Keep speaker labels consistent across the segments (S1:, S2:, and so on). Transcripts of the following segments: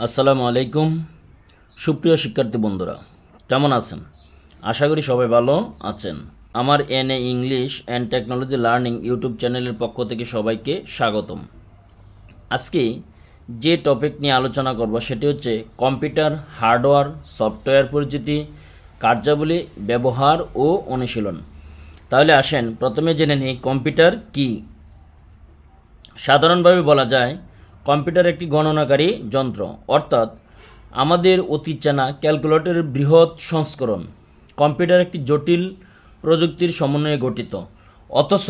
S1: আসসালামু আলাইকুম। সুপ্রিয় শিক্ষার্থী বন্ধুরা, কেমন আছেন? আশা করি সবাই ভালো আছেন। আমার NA English and technology learning YouTube চ্যানেলের পক্ষ থেকে সবাইকে স্বাগতম। আজকে যে টপিক নিয়ে আলোচনা করব সেটি হচ্ছে কম্পিউটার হার্ডওয়্যার সফটওয়্যার পরিচিতি, কার্যাবলী, ব্যবহার ও অনুশীলন। তাহলে আসেন প্রথমে জেনে নিই কম্পিউটার কী। সাধারণভাবে বলা যায় কম্পিউটার একটি গণনাকারী যন্ত্র, অর্থাৎ আমাদের অতি চেনা ক্যালকুলেটরের বৃহৎ সংস্করণ। কম্পিউটার একটি জটিল প্রযুক্তির সমন্বয়ে গঠিত, অথচ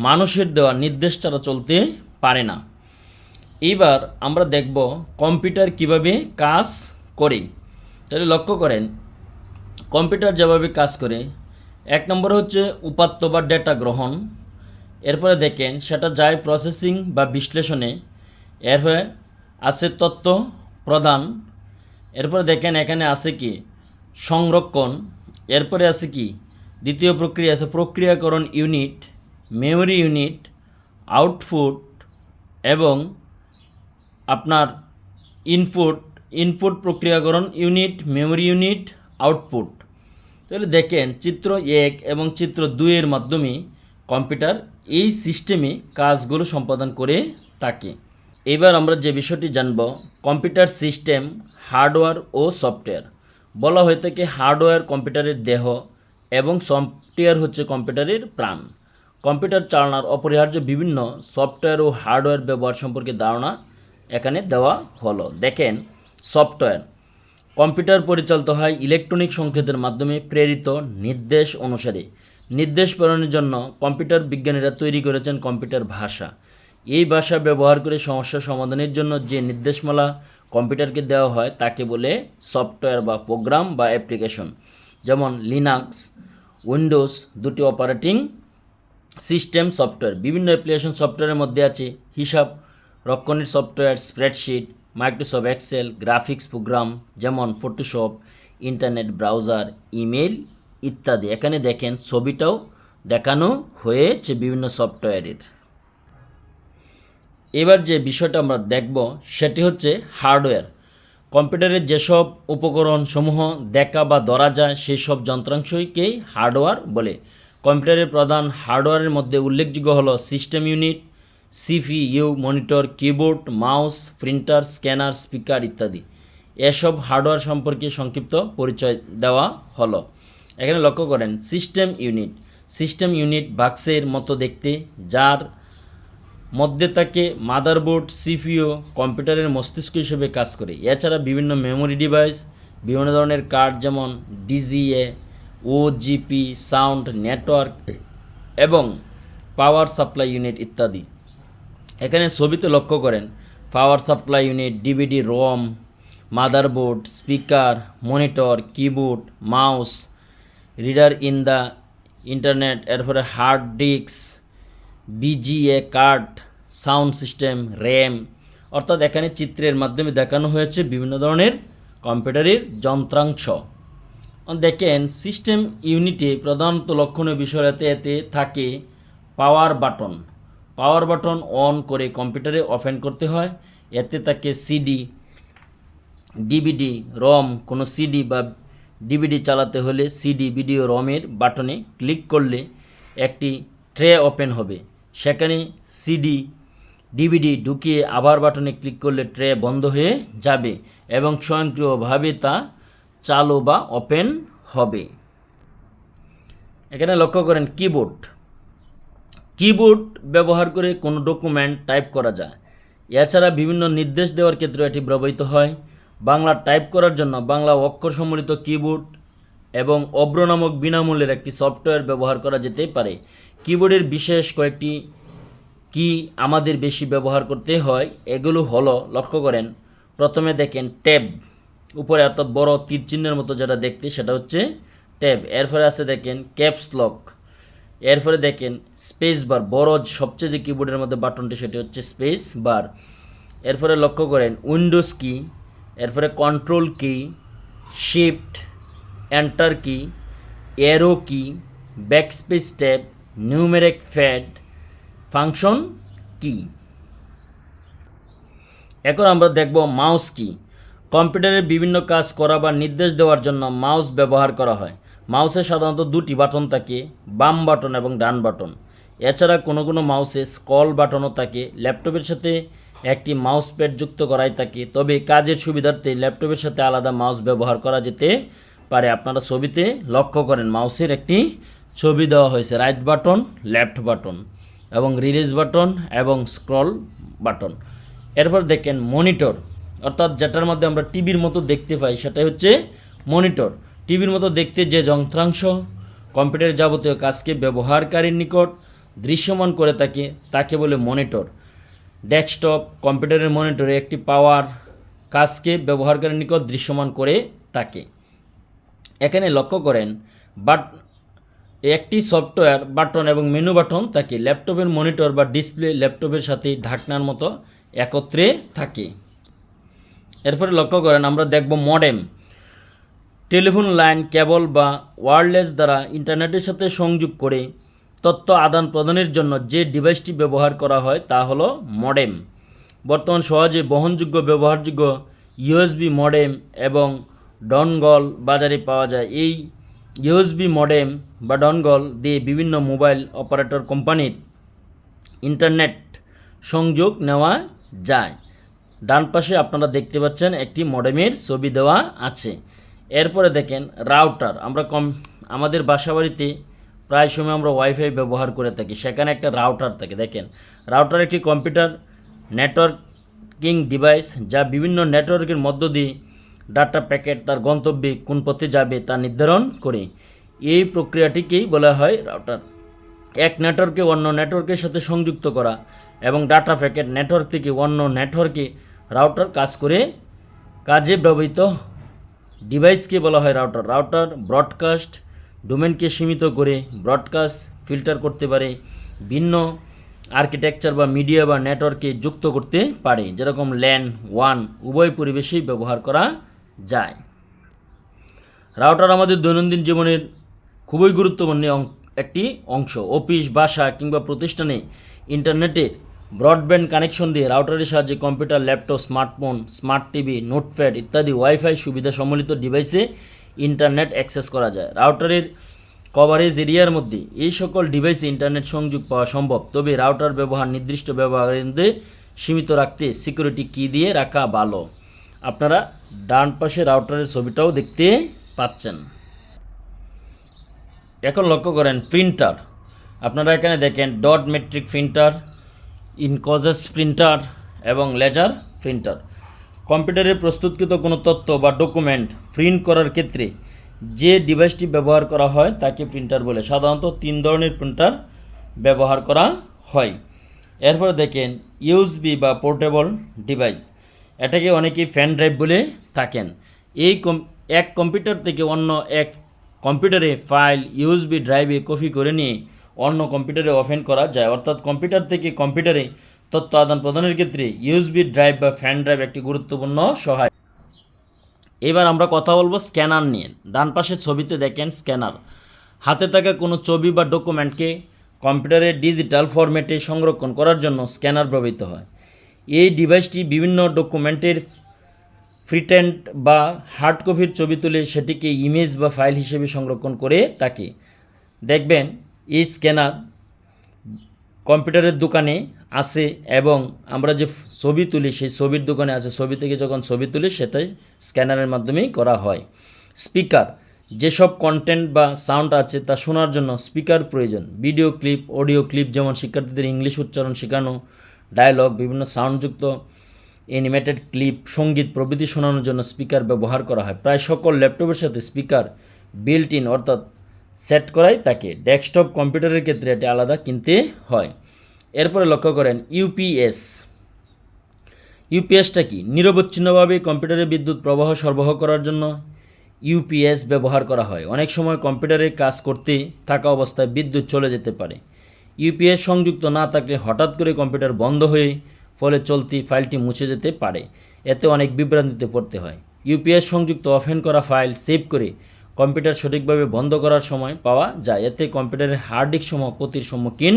S1: মানুষের দেওয়া নির্দেশ ছাড়া চলতে পারে না। এইবার আমরা দেখব কম্পিউটার কিভাবে কাজ করে। তাহলে লক্ষ্য করেন কম্পিউটার যেভাবে কাজ করে, এক নম্বর হচ্ছে উপাত্ত বা ডেটা গ্রহণ, এরপরে দেখেন সেটা যায় প্রসেসিং বা বিশ্লেষণে, এরপরে আছে তথ্য প্রদান, এরপরে দেখেন এখানে আছে কি সংরক্ষণ, এরপরে আছে কি দ্বিতীয় প্রক্রিয়া আছে প্রক্রিয়াকরণ ইউনিট, মেমোরি ইউনিট, আউটপুট এবং আপনার ইনপুট ইনপুট প্রক্রিয়াকরণ ইউনিট, মেমোরি ইউনিট, আউটপুট। তাহলে দেখেন চিত্র 1 এবং চিত্র 2 এর মাধ্যমে কম্পিউটার এই সিস্টেমে কাজগুলো সম্পাদন করে থাকে। এবার আমরা যে বিষয়টি জানব, কম্পিউটার সিস্টেম, হার্ডওয়্যার ও সফটওয়্যার। বলা হয়ে থাকে হার্ডওয়্যার কম্পিউটারের দেহ এবং সফটওয়্যার হচ্ছে কম্পিউটারের প্রাণ। কম্পিউটার চালানোর অপরিহার্য বিভিন্ন সফটওয়্যার ও হার্ডওয়্যার ব্যবহার সম্পর্কে ধারণা এখানে দেওয়া হলো। দেখেন সফটওয়্যার, কম্পিউটার পরিচালিত হয় ইলেকট্রনিক সংকেতের মাধ্যমে প্রেরিত নির্দেশ অনুসারে। নির্দেশ প্রেরণের জন্য কম্পিউটার বিজ্ঞানীরা তৈরি করেছেন কম্পিউটার ভাষা। এই ভাষা ব্যবহার করে সমস্যা সমাধানের জন্য যে নির্দেশমালা কম্পিউটারকে দেওয়া হয় তাকে বলে সফটওয়্যার বা প্রোগ্রাম বা অ্যাপ্লিকেশন। যেমন লিনাক্স, উইন্ডোজ দুটি অপারেটিং সিস্টেম সফটওয়্যার। বিভিন্ন অ্যাপ্লিকেশন সফটওয়্যারের মধ্যে আছে হিসাব রক্ষণের software, spreadsheet, Microsoft Excel, graphics program যেমন ফটোশপ, ইন্টারনেট ব্রাউজার, ইমেল ইত্যাদি। এখানে দেখেন ছবিটাও দেখানো হয়েছে বিভিন্ন সফটওয়্যারের। এবার যে বিষয়টা আমরা দেখব সেটি হচ্ছে হার্ডওয়্যার। কম্পিউটারের যেসব উপকরণসমূহ দেখা বা ধরা যায় সেই সব যন্ত্রাংশকেই হার্ডওয়্যার বলে। কম্পিউটারের প্রধান হার্ডওয়্যারের মধ্যে উল্লেখযোগ্য হলো system unit, CPU, monitor, keyboard, mouse, printer, scanner, speaker ইত্যাদি। এসব হার্ডওয়্যার সম্পর্কে সংক্ষিপ্ত পরিচয় দেওয়া হলো। এখানে লক্ষ্য করেন সিস্টেম ইউনিট। সিস্টেম ইউনিট বাক্সের মতো দেখতে, যার মধ্যে থাকে মাদারবোর্ড, সিপিইউ কম্পিউটারের মস্তিষ্ক হিসেবে কাজ করে। এছাড়া বিভিন্ন মেমোরি ডিভাইস, বিভিন্ন ধরনের কার্ড যেমন ডিজিএ, ওজিপি, সাউন্ড, নেটওয়ার্ক এবং পাওয়ার সাপ্লাই ইউনিট ইত্যাদি। এখানে ছবিতে লক্ষ্য করেন power supply unit, DVD ROM, motherboard, speaker, monitor, keyboard, mouse, reader in the internet, এরপরে hard disk, VGA card, sound system, RAM. অর্থাৎ এখানে চিত্রের মাধ্যমে দেখানো হয়েছে বিভিন্ন ধরনের কম্পিউটারের যন্ত্রাংশ। দেখেন সিস্টেম ইউনিটে প্রধানত লক্ষণীয় বিষয়তে এতে থাকে power button. Power button on করে কম্পিউটারে ওপেন করতে হয়। এতে থাকে সিডি, ডিভিডি, রম। কোনো সিডি বা ডিভিডি চালাতে হলে সিডি, ভিডিও, রমের বাটনে ক্লিক করলে একটি ট্রে ওপেন হবে। সেখানে সিডি, ডিভিডি ঢুকিয়ে আবার বাটনে ক্লিক করলে ট্রে বন্ধ হয়ে যাবে এবং স্বয়ংক্রিয়ভাবে তা চালু বা ওপেন হবে। এখানে লক্ষ্য করেন কিবোর্ড। কিবোর্ড ব্যবহার করে কোনো ডকুমেন্ট টাইপ করা যায়। এছাড়া বিভিন্ন নির্দেশ দেওয়ার ক্ষেত্রে এটি ব্যবহৃত হয়। বাংলা টাইপ করার জন্য বাংলা অক্ষর সম্বলিত কিবোর্ড এবং অব্র নামক বিনামূল্যের একটি সফটওয়্যার ব্যবহার করা যেতে পারে। কিবোর্ডের বিশেষ কয়েকটি কি আমাদের বেশি ব্যবহার করতে হয়, এগুলো হলো লক্ষ্য করেন। প্রথমে দেখেন ট্যাব, উপরে অর্থাৎ বড় তীর চিহ্নের মতো যেটা দেখতে সেটা হচ্ছে ট্যাব। এরপরে আছে দেখেন ক্যাপস লক, এরপরে দেখেন স্পেস বার, বড় সবচেয়ে যে কিবোর্ডের মধ্যে বাটনটি সেটি হচ্ছে স্পেস বার। এরপরে লক্ষ্য করেন উইন্ডোজ কি, এরপরে কন্ট্রোল কি, শিফট, এন্টার কি, অ্যারো কি, backspace tab, numeric pad, function কি। এখন আমরা দেখব মাউস কি। কম্পিউটারের বিভিন্ন কাজ করা বা নির্দেশ দেওয়ার জন্য মাউস ব্যবহার করা হয়। মাউসে সাধারণত দুটি বাটন থাকে, বাম বাটন এবং ডান বাটন। এছাড়া কোনো কোনো মাউসে স্ক্রল বাটনও থাকে। ল্যাপটপের সাথে একটি মাউস প্যাড যুক্ত করাই থাকে, তবে কাজের সুবিধার্থে ল্যাপটপের সাথে আলাদা মাউস ব্যবহার করা যেতে পারে। আপনারা ছবিতে লক্ষ্য করেন মাউসের একটি ছবি দেওয়া হয়েছে, রাইট বাটন, লেফট বাটন এবং রিলিজ বাটন এবং স্ক্রল বাটন। এরপর দেখেন মনিটর, অর্থাৎ যেটার মধ্যে আমরা টিভির মতো দেখতে পাই সেটাই হচ্ছে মনিটর। টিভির মতো দেখতে যে যন্ত্রাংশ কম্পিউটারের যাবতীয় কাজকে ব্যবহারকারীর নিকট দৃশ্যমান করে থাকে তাকে বলে মনিটর। ডেস্কটপ কম্পিউটারের মনিটরে একটি পাওয়ার কাজকে ব্যবহারকারীর নিকট দৃশ্যমান করে থাকে। এখানে লক্ষ্য করেন একটি সফটওয়্যার বাটন এবং মেনু বাটন থাকে। ল্যাপটপের মনিটর বা ডিসপ্লে ল্যাপটপের সাথে ঢাকনার মতো একত্রে থাকে। এরপরে লক্ষ্য করেন আমরা দেখব মডেম। টেলিফোন লাইন, কেবল বা ওয়্যারলেস দ্বারা ইন্টারনেটের সাথে সংযোগ করে তথ্য আদান প্রদানের জন্য যে ডিভাইসটি ব্যবহার করা হয় তা হলো মডেম। বর্তমান সহজে বহনযোগ্য, ব্যবহারযোগ্য ইউএসবি মডেম এবং ডনগল বাজারে পাওয়া যায়। এই ইউএসবি মডেম বা ডনগল দিয়ে বিভিন্ন মোবাইল অপারেটর কোম্পানির ইন্টারনেট সংযোগ নেওয়া যায়। ডান পাশে আপনারা দেখতে পাচ্ছেন একটি মডেমের ছবি দেওয়া আছে। এরপরে দেখেন রাউটার। আমরা আমাদের বাসাবাড়িতে প্রায় সময় আমরা ওয়াইফাই ব্যবহার করে থাকি, সেখানে একটা রাউটার থাকে। দেখেন রাউটার একটি কম্পিউটার নেটওয়ার্কিং ডিভাইস যা বিভিন্ন নেটওয়ার্কের মধ্য দিয়ে ডাটা প্যাকেট তার গন্তব্যে কোন পথে যাবে তা নির্ধারণ করে। এই প্রক্রিয়াটিকেই বলা হয় রাউটার। এক নেটওয়ার্কে অন্য নেটওয়ার্কের সাথে সংযুক্ত করা এবং ডাটা প্যাকেট নেটওয়ার্ক থেকে অন্য নেটওয়ার্কে রাউটার কাজে ব্যবহৃত ডিভাইসকে বলা হয় রাউটার। রাউটার ব্রডকাস্ট ডোমেনকে সীমিত করে ব্রডকাস্ট ফিল্টার করতে পারে, ভিন্ন আর্কিটেকচার বা মিডিয়া বা নেটওয়ার্কে যুক্ত করতে পারে, যেরকম ল্যান ওয়ান উভয় পরিবেশেই ব্যবহার করা যায়। রাউটার আমাদের দৈনন্দিন জীবনের খুবই গুরুত্বপূর্ণ একটি অংশ। অফিস, বাসা কিংবা প্রতিষ্ঠানে ইন্টারনেটের ব্রডব্যান্ড কানেকশন দিয়ে রাউটারের সাহায্যে computer, laptop, smartphone, smart TV, notepad ইত্যাদি ওয়াইফাই সুবিধা সম্বলিত ডিভাইসে ইন্টারনেট অ্যাক্সেস করা যায়। রাউটারের কভারেজ এরিয়ার মধ্যে এই সকল ডিভাইসে ইন্টারনেট সংযোগ পাওয়া সম্ভব, তবে রাউটার ব্যবহার নির্দিষ্ট ব্যবহারকারীদের সীমিত রাখতে সিকিউরিটি কি দিয়ে রাখা ভালো। আপনারা ডান পাশে রাউটারের ছবিটাও দেখতে পাচ্ছেন। এখন লক্ষ্য করেন প্রিন্টার। আপনারা এখানে দেখেন ডট মেট্রিক প্রিন্টার, ইনকজেস প্রিন্টার এবং লেজার প্রিন্টার। কম্পিউটারে প্রস্তুতকৃত কোনো তথ্য বা ডকুমেন্ট প্রিন্ট করার ক্ষেত্রে যে ডিভাইসটি ব্যবহার করা হয় তাকে প্রিন্টার বলে। সাধারণত 3 ধরনের প্রিন্টার ব্যবহার করা হয়। এরপরে দেখেন ইউএসবি বা পোর্টেবল ডিভাইস। এটাকে অনেকেই ফ্যান ড্রাইভ বলে থাকেন। এক কম্পিউটার থেকে অন্য এক কম্পিউটারে ফাইল ইউএসবি ড্রাইভে কপি করে নিয়ে অন্য কম্পিউটারে ওপেন করা যায়। অর্থাৎ কম্পিউটার থেকে কম্পিউটারে তথ্য আদান প্রদানের ক্ষেত্রে ইউএসবি ড্রাইভ বা ফ্যান ড্রাইভ একটি গুরুত্বপূর্ণ সহায়। এবার আমরা কথা বলবো স্ক্যানার নিয়ে। ডান পাশের ছবিতে দেখেন স্ক্যানার। হাতে থাকা কোনো ছবি বা ডকুমেন্টকে কম্পিউটারে ডিজিটাল ফরম্যাটে সংরক্ষণ করার জন্য স্ক্যানার ব্যবহৃত হয়। এই ডিভাইসটি বিভিন্ন ডকুমেন্টের প্রিন্ট বা হার্ড কপির ছবি তুলে সেটিকে ইমেজ বা ফাইল হিসেবে সংরক্ষণ করে থাকে। দেখবেন এই স্ক্যানার কম্পিউটারের দোকানে আছে এবং আমরা যে ছবি তুলি সেই ছবির দোকানে আছে, ছবি থেকে যখন ছবি তুলি সেটাই স্ক্যানারের মাধ্যমেই করা হয়। স্পিকার, যেসব কন্টেন্ট বা সাউন্ড আছে তা শোনার জন্য স্পিকার প্রয়োজন। ভিডিও ক্লিপ, অডিও ক্লিপ, যেমন শিক্ষার্থীদের ইংলিশ উচ্চারণ শেখানো, ডায়লগ, বিভিন্ন সাউন্ডযুক্ত অ্যানিমেটেড ক্লিপ, সঙ্গীত প্রভৃতি শোনানোর জন্য স্পিকার ব্যবহার করা হয়। প্রায় সকল ল্যাপটপের সাথে স্পিকার বিল্ট ইন অর্থাৎ সেট করাই থাকে। ডেস্কটপ কম্পিউটারের ক্ষেত্রে এটি আলাদা কিনতে হয়। এরপরে লক্ষ্য করেন ইউপিএস। ইউপিএসটা কি? নিরবচ্ছিন্নভাবে কম্পিউটারে বিদ্যুৎ প্রবাহ সরবরাহ করার জন্য ইউপিএস ব্যবহার করা হয়। অনেক সময় কম্পিউটারে কাজ করতে থাকা অবস্থায় বিদ্যুৎ চলে যেতে পারে। ইউপিএস সংযুক্ত না থাকলে হঠাৎ করে কম্পিউটার বন্ধ হয়ে ফলে চলতি ফাইলটি মুছে যেতে পারে। এতে অনেক বিভ্রান্তিতে পড়তে হয়। ইউপিএস সংযুক্ত ওপেন করা ফাইল সেভ করে কম্পিউটার সঠিকভাবে বন্ধ করার সময় পাওয়া যায়। এতে কম্পিউটারের হার্ড ডিস্ক সমূহ ক্ষতির সম্মুখীন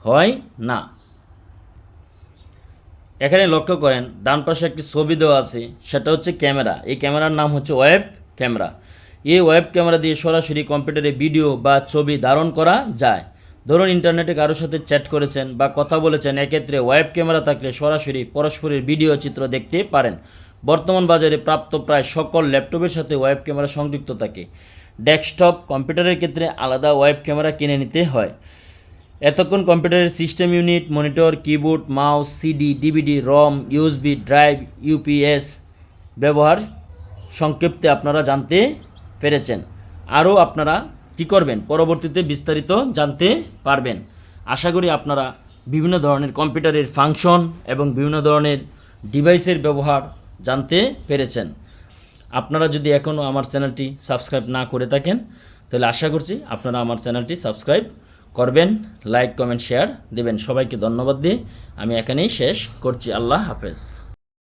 S1: হয় না। এখানে লক্ষ্য করেন ডান পাশে একটি ছবি দেওয়া আছে, সেটা হচ্ছে ক্যামেরা। এই ক্যামেরার নাম হচ্ছে ওয়েব ক্যামেরা। এই ওয়েব ক্যামেরা দিয়ে সরাসরি কম্পিউটারে ভিডিও বা ছবি ধারণ করা যায়। ধরুন ইন্টারনেটে কারোর সাথে চ্যাট করেছেন বা কথা বলেছেন, এক্ষেত্রে ওয়েব ক্যামেরা থাকলে সরাসরি পরস্পরের ভিডিও চিত্র দেখতে পারেন। বর্তমান বাজারে প্রাপ্ত প্রায় সকল ল্যাপটপের সাথে ওয়েব ক্যামেরা সংযুক্ত থাকে। ডেস্কটপ কম্পিউটারের ক্ষেত্রে আলাদা ওয়েব ক্যামেরা কিনে নিতে হয়। এতক্ষণ কম্পিউটারের system unit, monitor, keyboard, mouse, CD, DVD, ROM, USB drive, UPS ব্যবহার সংক্ষেপে আপনারা জানতে পেরেছেন। আরও আপনারা কি করবেন, পরবর্তীতে বিস্তারিত জানতে পারবেন। আশা করি আপনারা বিভিন্ন ধরনের কম্পিউটারের ফাংশন এবং বিভিন্ন ধরনের ডিভাইসের ব্যবহার জানতে পেরেছেন। আপনারা যদি এখনও আমার চ্যানেলটি সাবস্ক্রাইব না করে থাকেন, তাহলে আশা করছি আপনারা আমার চ্যানেলটি সাবস্ক্রাইব করবেন, লাইক, কমেন্ট, শেয়ার দেবেন। সবাইকে ধন্যবাদ দিয়ে আমি এখানেই শেষ করছি। আল্লাহ হাফেজ।